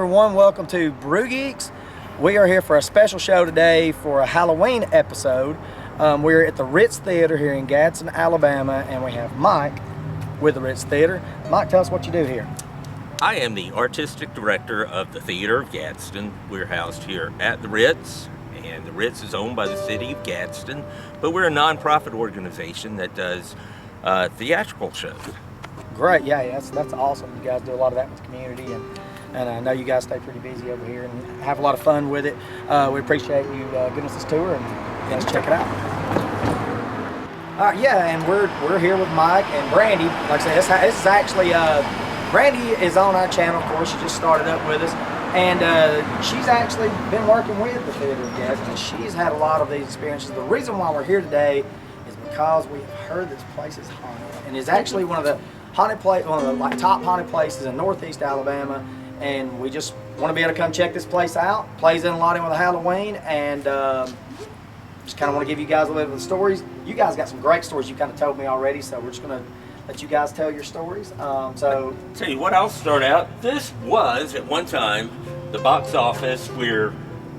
everyone, welcome to Brew Geeks. We are here for a special show today for a Halloween episode. We're at the Ritz Theatre here in Gadsden, Alabama, and we have Mike with the Ritz Theatre. Mike, tell us what you do here. I am the artistic director of the Theater of Gadsden. We're housed here at the Ritz, and the Ritz is owned by the city of Gadsden, but we're a non-profit organization that does theatrical shows. Great, yeah, that's awesome. You guys do a lot of that with the community, and I know you guys stay pretty busy over here and have a lot of fun with it. We appreciate you giving us this tour, and let's check it out. All right, yeah, and we're here with Mike and Brandy. Like I said, this is actually Brandy is on our channel, of course. She just started up with us, and she's actually been working with the Theater of Gadsden, and she's had a lot of these experiences. The reason why we're here today is because we've heard this place is haunted, and it's actually one of the top haunted places in Northeast Alabama. And we just want to be able to come check this place out. Plays in a lot in with Halloween, and just kind of want to give you guys a little bit of the stories. You guys got some great stories you kind of told me already, so we're just going to let you guys tell your stories. Tell you what, I'll start out. This was, at one time, the box office where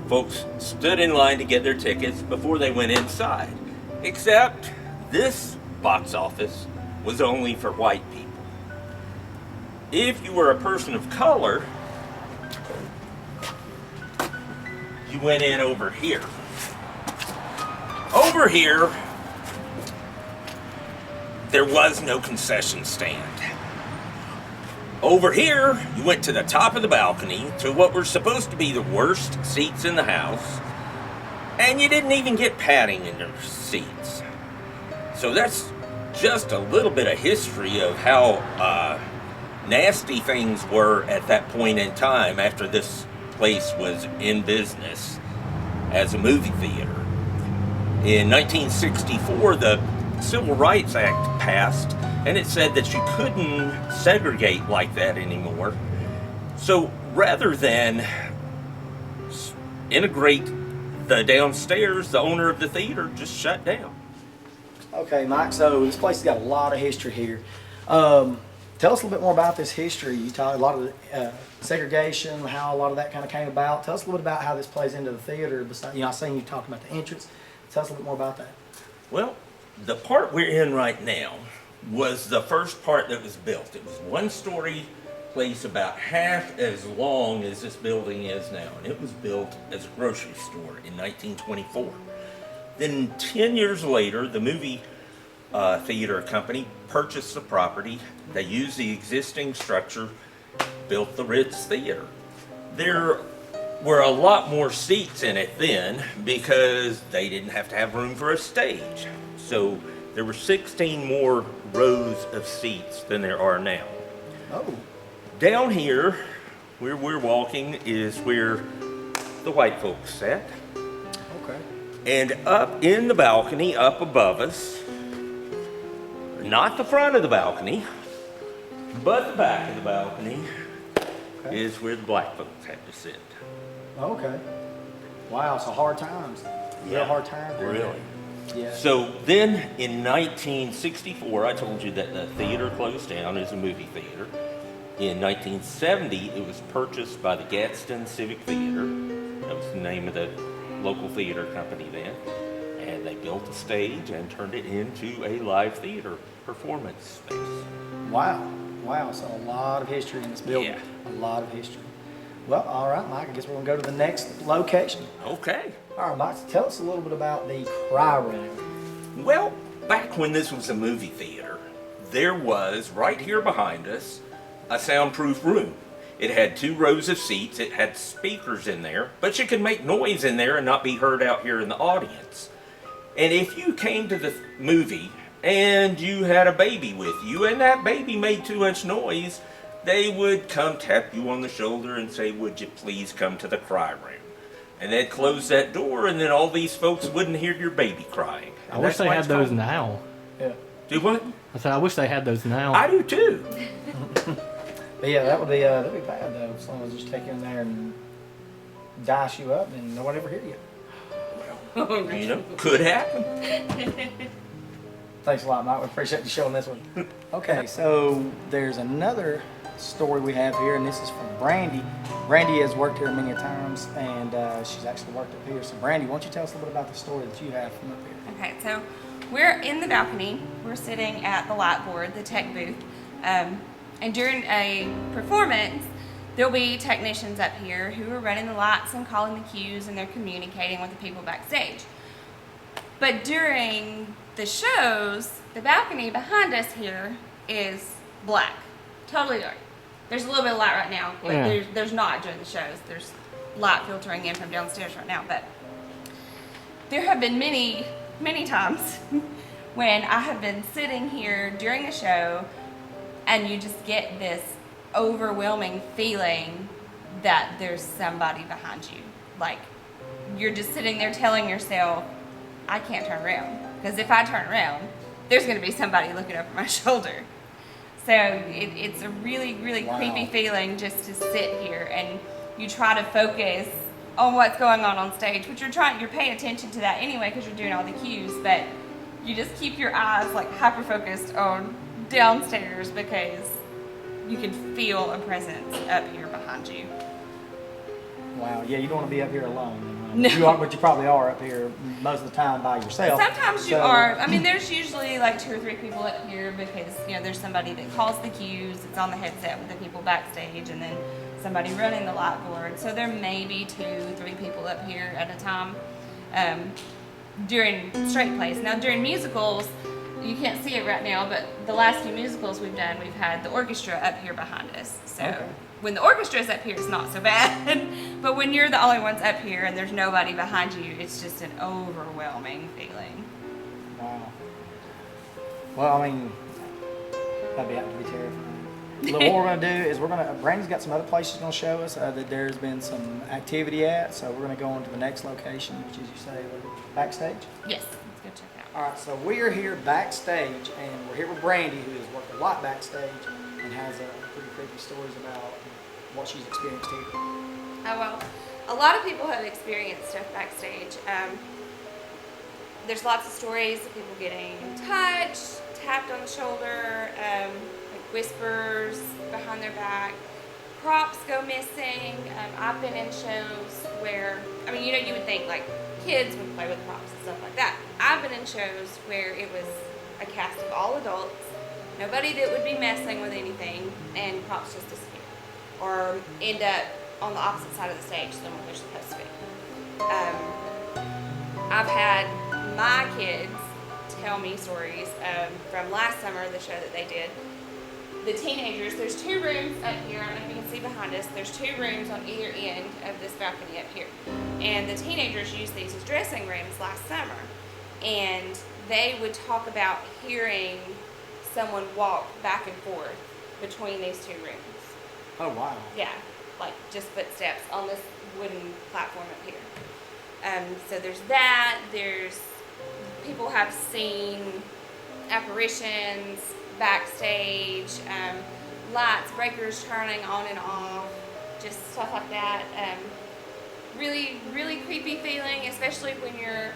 folks stood in line to get their tickets before they went inside. Except this box office was only for white people. If you were a person of color, you went in over here. Over here, there was no concession stand. Over here, you went to the top of the balcony to what were supposed to be the worst seats in the house, and you didn't even get padding in your seats. So that's just a little bit of history of how nasty things were at that point in time after this place was in business as a movie theater. In 1964, the Civil Rights Act passed, and it said that you couldn't segregate like that anymore. So rather than integrate the downstairs, the owner of the theater just shut down. Okay, Mike, so this place has got a lot of history here. Tell us a little bit more about this history. You talked a lot of segregation, how a lot of that kind of came about. Tell us a little bit about how this plays into the theater. Besides, I seen you talking about the entrance. Tell us a little bit more about that. Well, the part we're in right now was the first part that was built. It was one-story place about half as long as this building is now, and it was built as a grocery store in 1924. Then 10 years later, the movie theater company purchased the property. They used the existing structure, built the Ritz Theatre. There were a lot more seats in it then because they didn't have to have room for a stage. So there were 16 more rows of seats than there are now. Oh. Down here, where we're walking, is where the white folks sat. Okay. And up in the balcony, up above us, not the front of the balcony, but the back of the balcony, is where the black folks had to sit. Okay. Wow, so hard times. Real hard times. Really. Yeah. So then in 1964, I told you that the theater closed down as a movie theater. In 1970, it was purchased by the Gadsden Civic Theater. That was the name of the local theater company then. And they built a stage and turned it into a live theater performance space. Wow. Wow, so a lot of history in this building. Yeah. A lot of history. Well, all right, Mike, I guess we're going to go to the next location. Okay. All right, Mike, so tell us a little bit about the Cry Room. Well, back when this was a movie theater, there was, right here behind us, a soundproof room. It had 2 rows of seats, it had speakers in there, but you could make noise in there and not be heard out here in the audience. And if you came to the movie and you had a baby with you and that baby made too much noise, they would come tap you on the shoulder and say, "Would you please come to the cry room?" And they'd close that door, and then all these folks wouldn't hear your baby crying. I wish they had those now. Yeah. Do what? I said, I wish they had those now. I do too. But yeah, that'd be bad though. If someone was just take you in there and dice you up and nobody ever hear you. Well, could happen. Thanks a lot, Mike. We appreciate you showing this one. Okay, so there's another story we have here, and this is from Brandy. Brandy has worked here many times, and she's actually worked up here. So Brandy, why don't you tell us a little bit about the story that you have from up here? Okay, so we're in the balcony. We're sitting at the light board, the tech booth, and during a performance, there'll be technicians up here who are running the lights and calling the cues, and they're communicating with the people backstage. But during the shows, the balcony behind us here is black, totally dark. There's a little bit of light right now, but there's not during the shows. There's light filtering in from downstairs right now, but there have been many times when I have been sitting here during a show and you just get this overwhelming feeling that there's somebody behind you. Like, you're just sitting there telling yourself, I can't turn around, because if I turn around, there's going to be somebody looking over my shoulder. So it's a really creepy feeling just to sit here, and you try to focus on what's going on stage, which you're paying attention to that anyway because you're doing all the cues, but you just keep your eyes like hyper focused on downstairs because you can feel a presence up here behind you. Wow, yeah, you don't want to be up here alone. No. You are, but you probably are up here most of the time by yourself. Sometimes you are. I mean, there's usually like 2 or 3 people up here because, you know, there's somebody that calls the cues, it's on the headset with the people backstage, and then somebody running the light board. So there may be 2, 3 people up here at a time during straight plays. Now, during musicals, you can't see it right now, but the last few musicals we've done, we've had the orchestra up here behind us. So when the orchestra is up here, it's not so bad. But when you're the only ones up here and there's nobody behind you, it's just an overwhelming feeling. Wow. Well, I mean, that'd have to be terrifying. Look, what we're going to do is Brandy's got some other places she's going to show us that there's been some activity at. So we're going to go on to the next location, which is, you say, Backstage? Yes, let's go check it out. All right, so we are here backstage, and we're here with Brandy, who has worked a lot backstage and has pretty creepy stories about what she's experienced here. Oh, well, a lot of people have experienced stuff backstage. There's lots of stories of people getting touched, tapped on the shoulder, like whispers behind their back. Props go missing. I've been in shows where, I mean, you know, you would think like kids would play with props and stuff like that. I've been in shows where it was a cast of all adults, nobody that would be messing with anything, and props just disappear or end up on the opposite side of the stage than what they're supposed to be. I've had my kids tell me stories from last summer, the show that they did. The teenagers, there's 2 rooms up here. I don't know if you can see behind us. There's 2 rooms on either end of this balcony up here. And the teenagers used these as dressing rooms last summer. And they would talk about hearing someone walk back and forth between these 2 rooms. Oh, wow. Yeah, like just footsteps on this wooden platform up here. So there's that. There's people have seen apparitions backstage, lights, breakers turning on and off, just stuff like that. Really creepy feeling, especially when you're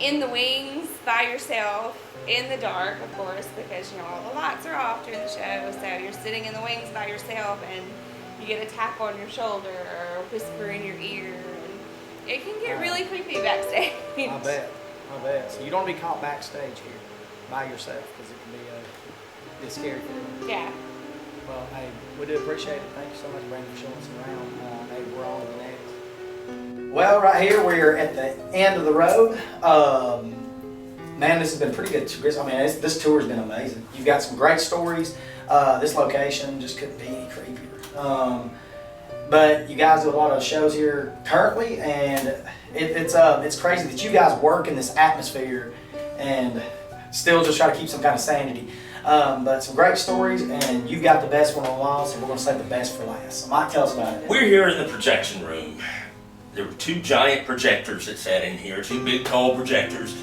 in the wings by yourself in the dark, of course, because, you know, all the lights are off during the show, so you're sitting in the wings by yourself and you get a tap on your shoulder or a whisper in your ear, and it can get really creepy backstage. I bet. So you don't want to be caught backstage here by yourself, because it can be a scary feeling. Yeah. Well, hey, we do appreciate it. Thank you so much, Brandon, for showing us around. Maybe we're on to the next. Well, right here we're at the end of the road. Man, this has been pretty good. I mean, this tour has been amazing. You've got some great stories. This location just couldn't be any creepier. But you guys do a lot of shows here currently, and it's crazy that you guys work in this atmosphere and still just try to keep some kind of sanity. But some great stories, and you got the best one on the wall, so we're going to save the best for last. So Mike, tell us about it. We're here in the projection room. There were 2 giant projectors that sat in here, 2 big tall projectors.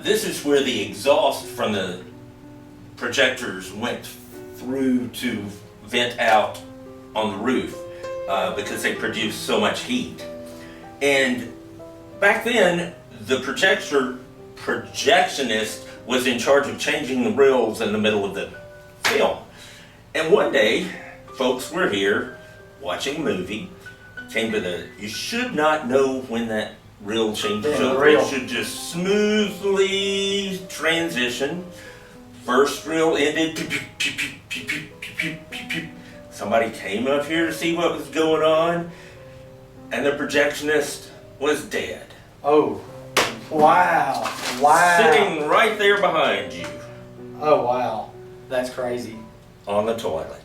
This is where the exhaust from the projectors went through to vent out on the roof because they produced so much heat. And back then, the projectionist was in charge of changing the reels in the middle of the film. And one day, folks were here watching a movie, came to you should not know when that reel changes Yeah, over. reel. It should just smoothly transition. First reel ended. Pew, pew, pew, pew, pew, pew, pew, pew, pew. Somebody came up here to see what was going on, and the projectionist was dead. Oh, wow. Wow. Sitting right there behind you Oh, wow. That's crazy. on the toilet.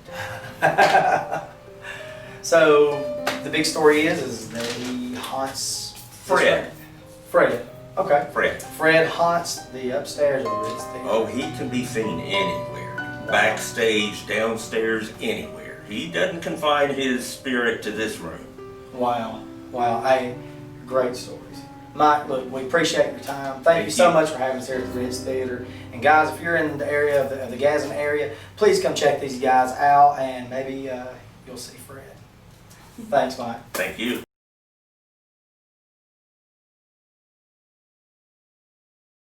So the big story is that he haunts Fred. Fred. Okay. Fred. Fred haunts the upstairs of the Ritz Theatre. Oh, he can be seen anywhere. Backstage, downstairs, anywhere. He doesn't confine his spirit to this room. Wow. Wow. Great stories. Mike, look, we appreciate your time. Thank Thank you so you. much for having us here at the Ritz Theatre. And guys, if you're in the area of the Gadsden area, please come check these guys out and maybe you'll see Fred. Thanks, Mike. Thank you.